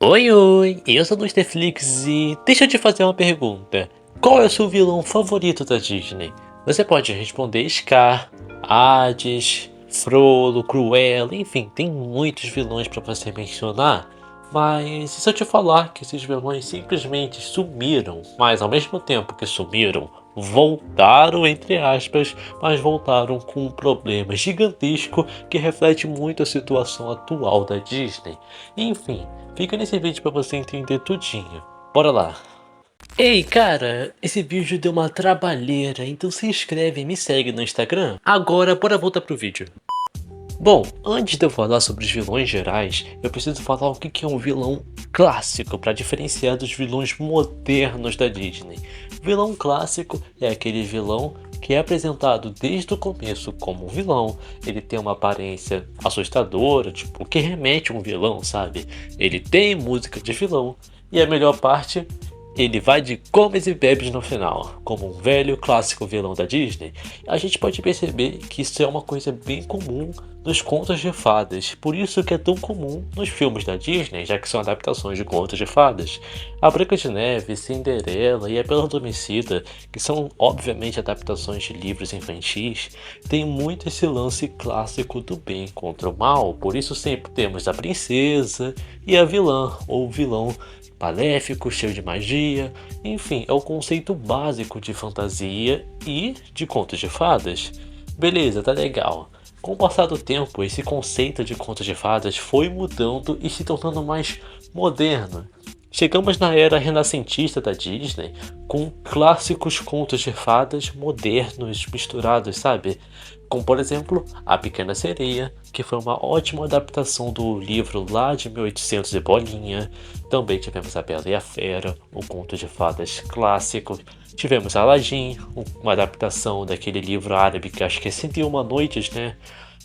Oi, oi, eu sou o Netflix e deixa eu te fazer uma pergunta. Qual é o seu vilão favorito da Disney? Você pode responder Scar, Hades, Frollo, Cruella, enfim, tem muitos vilões para você mencionar. Mas e se eu te falar que esses vilões simplesmente sumiram, mas ao mesmo tempo que sumiram, voltaram entre aspas, mas voltaram com um problema gigantesco que reflete muito a situação atual da Disney. Enfim, fica nesse vídeo pra você entender tudinho. Bora lá! Ei, cara, esse vídeo deu uma trabalheira, então se inscreve e me segue no Instagram. Agora, bora voltar pro vídeo. Bom, antes de eu falar sobre os vilões gerais, eu preciso falar o que é um vilão clássico para diferenciar dos vilões modernos da Disney. Vilão clássico é aquele vilão que é apresentado desde o começo como um vilão, ele tem uma aparência assustadora, tipo, que remete a um vilão, sabe? Ele tem música de vilão, e a melhor parte, ele vai de comes e bebes no final, como um velho clássico vilão da Disney. A gente pode perceber que isso é uma coisa bem comum nos contos de fadas, por isso que é tão comum nos filmes da Disney, já que são adaptações de contos de fadas. A Branca de Neve, Cinderela e a Bela Adormecida, que são obviamente adaptações de livros infantis, tem muito esse lance clássico do bem contra o mal, por isso sempre temos a princesa e a vilã ou vilão maléfico, cheio de magia, enfim, é o conceito básico de fantasia e de contos de fadas. Beleza, tá legal. Com o passar do tempo, esse conceito de contos de fadas foi mudando e se tornando mais moderno. Chegamos na era renascentista da Disney, com clássicos contos de fadas modernos misturados, sabe? Como por exemplo, A Pequena Sereia, que foi uma ótima adaptação do livro lá de 1800 e bolinha. Também tivemos A Bela e a Fera, um conto de fadas clássico. Tivemos Aladdin, uma adaptação daquele livro árabe que acho que é 101 Noites, né?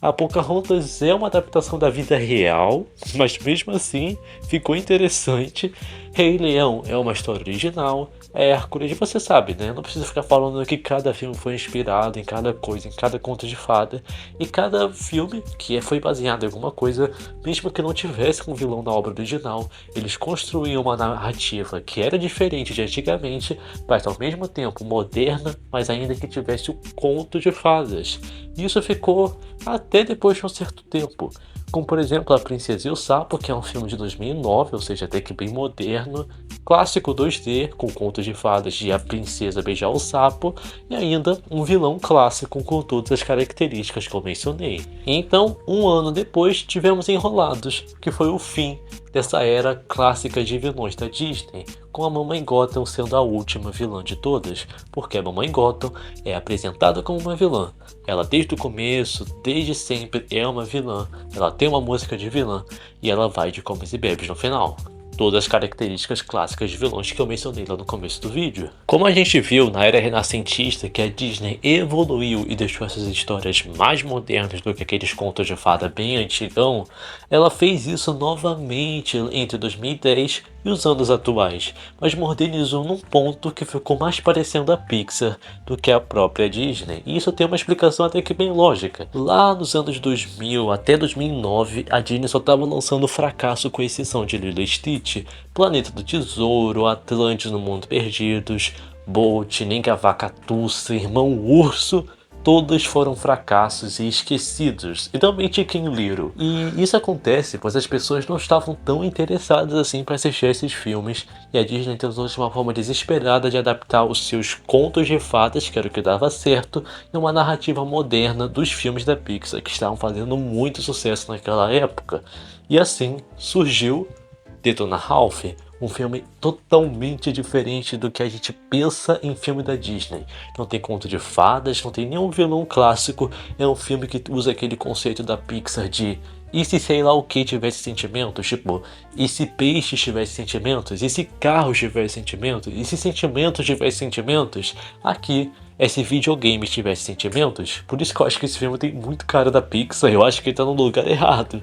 A Pocahontas é uma adaptação da vida real, mas mesmo assim ficou interessante. Rei Leão é uma história original. Hércules, você sabe, né? Não precisa ficar falando que cada filme foi inspirado em cada coisa, em cada conto de fada. E cada filme que foi baseado em alguma coisa, mesmo que não tivesse um vilão na obra original, eles construíam uma narrativa que era diferente de antigamente, mas ao mesmo tempo moderna, mas ainda que tivesse o conto de fadas. Isso ficou até depois de um certo tempo. Como por exemplo A Princesa e o Sapo, que é um filme de 2009, ou seja, até que bem moderno, clássico 2D, com contos de fadas de A Princesa Beijar o Sapo, e ainda um vilão clássico com todas as características que eu mencionei. Então, um ano depois, tivemos Enrolados, que foi o fim dessa era clássica de vilões da Disney, com a Mamãe Gothel sendo a última vilã de todas, porque a Mamãe Gothel é apresentada como uma vilã. Ela desde o começo, desde sempre é uma vilã, ela tem uma música de vilã e ela vai de comes e bebes no final. Todas as características clássicas de vilões que eu mencionei lá no começo do vídeo. Como a gente viu na era renascentista que a Disney evoluiu e deixou essas histórias mais modernas do que aqueles contos de fada bem antigão, ela fez isso novamente entre 2010 e os anos atuais, mas modernizou num ponto que ficou mais parecendo a Pixar do que a própria Disney. E isso tem uma explicação até que bem lógica. Lá nos anos 2000 até 2009, a Disney só estava lançando fracasso com exceção de Lilo e Stitch, Planeta do Tesouro, Atlantis no Mundo Perdidos, Bolt, Nem que a Vaca Tussa, Irmão Urso, todos foram fracassos e esquecidos, e também Chicken Little. E isso acontece pois as pessoas não estavam tão interessadas assim para assistir esses filmes, e a Disney tentou de uma forma desesperada de adaptar os seus contos de fadas, que era o que dava certo, em uma narrativa moderna dos filmes da Pixar, que estavam fazendo muito sucesso naquela época. E assim surgiu Detona Ralph, um filme totalmente diferente do que a gente pensa em filme da Disney. Não tem conto de fadas, não tem nenhum vilão clássico, é um filme que usa aquele conceito da Pixar de e se sei lá o que tivesse sentimentos, tipo, e se peixes tivesse sentimentos, e se carros tivesse sentimentos, e se sentimentos tivesse sentimentos, aqui esse videogame tivesse sentimentos. Por isso que eu acho que esse filme tem muito cara da Pixar, eu acho que ele tá no lugar errado.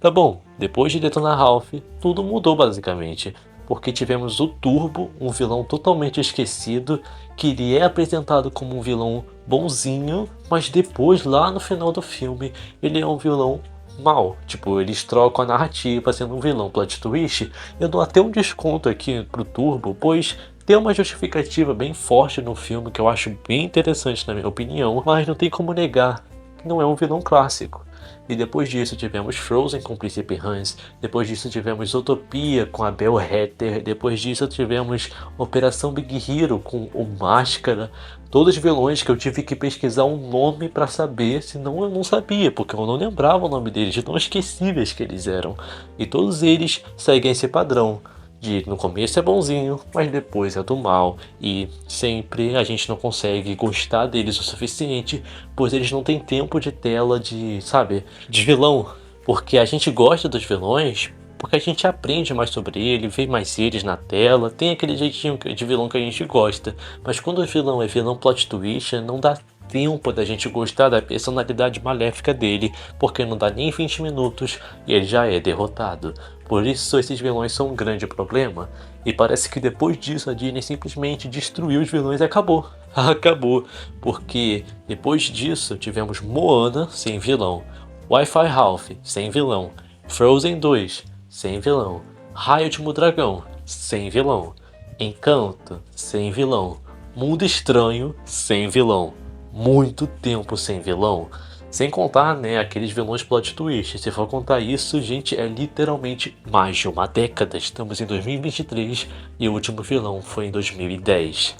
Tá bom, depois de Detona Ralph, tudo mudou basicamente, porque tivemos o Turbo, um vilão totalmente esquecido, que ele é apresentado como um vilão bonzinho, mas depois lá no final do filme ele é um vilão mal. Tipo, eles trocam a narrativa sendo um vilão plot twist. Eu dou até um desconto aqui pro Turbo, pois tem uma justificativa bem forte no filme que eu acho bem interessante na minha opinião, mas não tem como negar que não é um vilão clássico. E depois disso tivemos Frozen com o Príncipe Hans, depois disso tivemos Zootopia com a Belle Hatter, depois disso tivemos Operação Big Hero com o Máscara, todos vilões que eu tive que pesquisar um nome para saber, senão eu não sabia, porque eu não lembrava o nome deles, de tão esquecíveis que eles eram. E todos eles seguem esse padrão de no começo é bonzinho, mas depois é do mal, e sempre a gente não consegue gostar deles o suficiente, pois eles não têm tempo de tela de, sabe, de vilão, porque a gente gosta dos vilões porque a gente aprende mais sobre ele, vê mais eles na tela, tem aquele jeitinho de vilão que a gente gosta, mas quando o vilão é vilão plot twist, não dá tempo da gente gostar da personalidade maléfica dele, porque não dá nem 20 minutos e ele já é derrotado. Por isso esses vilões são um grande problema, e parece que depois disso a Disney simplesmente destruiu os vilões e acabou. Acabou, porque depois disso tivemos Moana sem vilão, Wi-Fi Ralph sem vilão, Frozen 2 sem vilão, Raio Último Dragão sem vilão, Encanto sem vilão, Mundo Estranho sem vilão, muito tempo sem vilão. Sem contar, né, aqueles vilões plot twist. Se for contar isso, gente, é literalmente mais de uma década. Estamos em 2023 e o último vilão foi em 2010.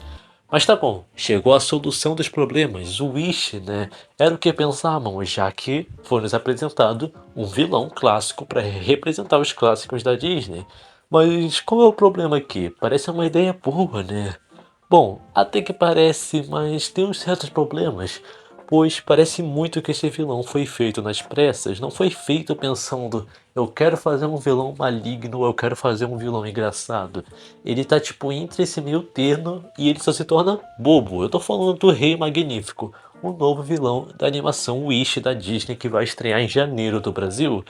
Mas tá bom, chegou a solução dos problemas. O Wish, né, era o que pensávamos, já que foi nos apresentado um vilão clássico para representar os clássicos da Disney. Mas qual é o problema aqui? Parece uma ideia boa, né? Bom, até que parece, mas tem uns certos problemas, pois parece muito que esse vilão foi feito nas pressas, não foi feito pensando, eu quero fazer um vilão maligno, eu quero fazer um vilão engraçado. Ele tá tipo entre esse meio termo e ele só se torna bobo. Eu tô falando do Rei Magnífico, o novo vilão da animação Wish da Disney que vai estrear em janeiro do Brasil.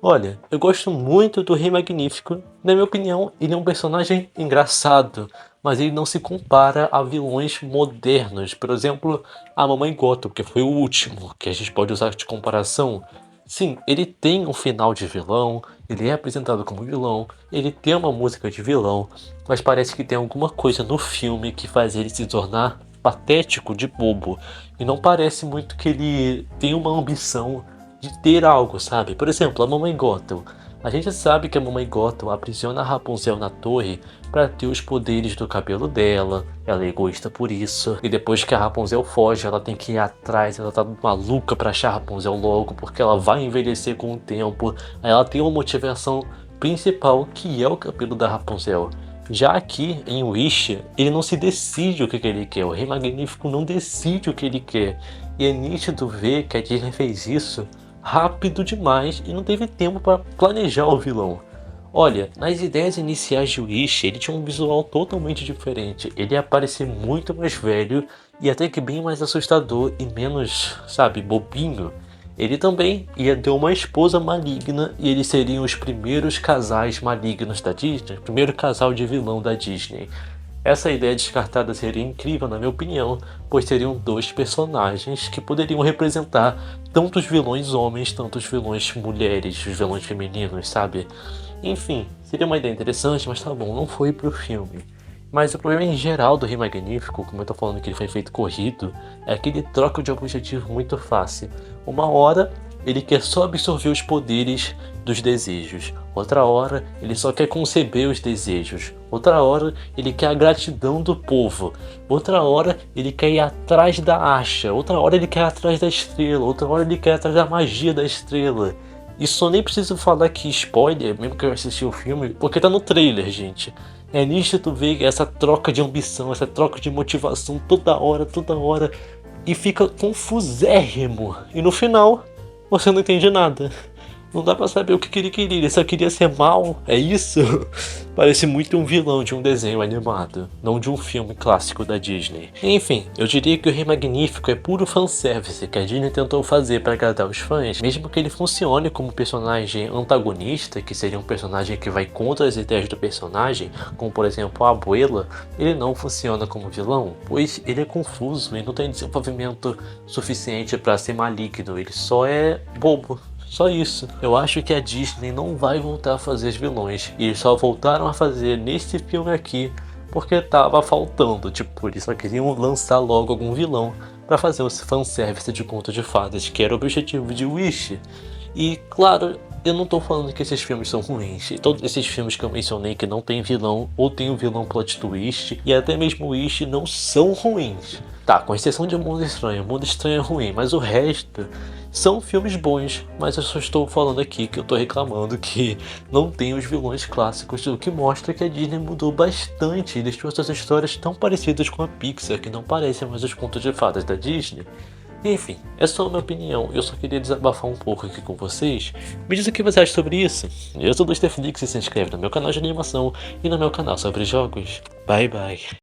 Olha, eu gosto muito do Rei Magnífico. Na minha opinião, ele é um personagem engraçado, mas ele não se compara a vilões modernos. Por exemplo, a Mamãe Gothel, que foi o último que a gente pode usar de comparação. Sim, ele tem um final de vilão, ele é apresentado como vilão, ele tem uma música de vilão, mas parece que tem alguma coisa no filme que faz ele se tornar patético de bobo. E não parece muito que ele tem uma ambição de ter algo, sabe? Por exemplo, a Mamãe Gothel. A gente sabe que a Mamãe Gothel aprisiona a Rapunzel na torre para ter os poderes do cabelo dela. Ela é egoísta por isso. E depois que a Rapunzel foge, ela tem que ir atrás. Ela tá maluca para achar a Rapunzel logo, porque ela vai envelhecer com o tempo. Aí ela tem uma motivação principal, que é o cabelo da Rapunzel. Já aqui em Wish, ele não se decide o que ele quer. O Rei Magnífico não decide o que ele quer. E é nítido ver que a Disney fez isso rápido demais e não teve tempo para planejar o vilão. Olha, nas ideias iniciais de Wish, ele tinha um visual totalmente diferente. Ele ia parecer muito mais velho e até que bem mais assustador e menos, sabe, bobinho. Ele também ia ter uma esposa maligna e eles seriam os primeiros casais malignos da Disney, o primeiro casal de vilão da Disney. Essa ideia descartada seria incrível na minha opinião, pois seriam dois personagens que poderiam representar tanto os vilões homens, tanto os vilões mulheres, os vilões femininos, sabe? Enfim, seria uma ideia interessante, mas tá bom, não foi pro filme. Mas o problema em geral do Rei Magnífico, como eu tô falando que ele foi feito corrido, é que ele troca de objetivo muito fácil. Uma hora ele quer só absorver os poderes dos desejos. Outra hora ele só quer conceber os desejos. Outra hora ele quer a gratidão do povo. Outra hora ele quer ir atrás da acha. Outra hora ele quer ir atrás da estrela. Outra hora ele quer ir atrás da magia da estrela. Isso eu nem preciso falar aqui spoiler, mesmo que eu assisti o filme, porque tá no trailer, gente. É nítido ver essa troca de ambição, essa troca de motivação toda hora, e fica confusérrimo. E no final, você não entende nada. Não dá pra saber o que ele queria, ele só queria ser mal, é isso? Parece muito um vilão de um desenho animado, não de um filme clássico da Disney. Enfim, eu diria que o Rei Magnífico é puro fanservice que a Disney tentou fazer para agradar os fãs, mesmo que ele funcione como personagem antagonista, que seria um personagem que vai contra as ideias do personagem, como por exemplo a Abuela, ele não funciona como vilão, pois ele é confuso e não tem desenvolvimento suficiente para ser maligno, ele só é bobo. Só isso. Eu acho que a Disney não vai voltar a fazer os vilões. E eles só voltaram a fazer nesse filme aqui porque tava faltando. Tipo, eles só queriam lançar logo algum vilão pra fazer o fanservice de Conto de Fadas, que era o objetivo de Wish. E claro, eu não tô falando que esses filmes são ruins. E todos esses filmes que eu mencionei que não tem vilão, ou tem um vilão plot twist, e até mesmo Wish não são ruins. Tá, com exceção de Mundo Estranho. Mundo Estranho é ruim, mas o resto são filmes bons. Mas eu só estou falando aqui que eu tô reclamando que não tem os vilões clássicos, o que mostra que a Disney mudou bastante e deixou essas histórias tão parecidas com a Pixar, que não parecem mais os contos de fadas da Disney. Enfim, é só a minha opinião, eu só queria desabafar um pouco aqui com vocês. Me diz o que você acha sobre isso. Eu sou do Steflix e se inscreve no meu canal de animação e no meu canal sobre jogos. Bye bye.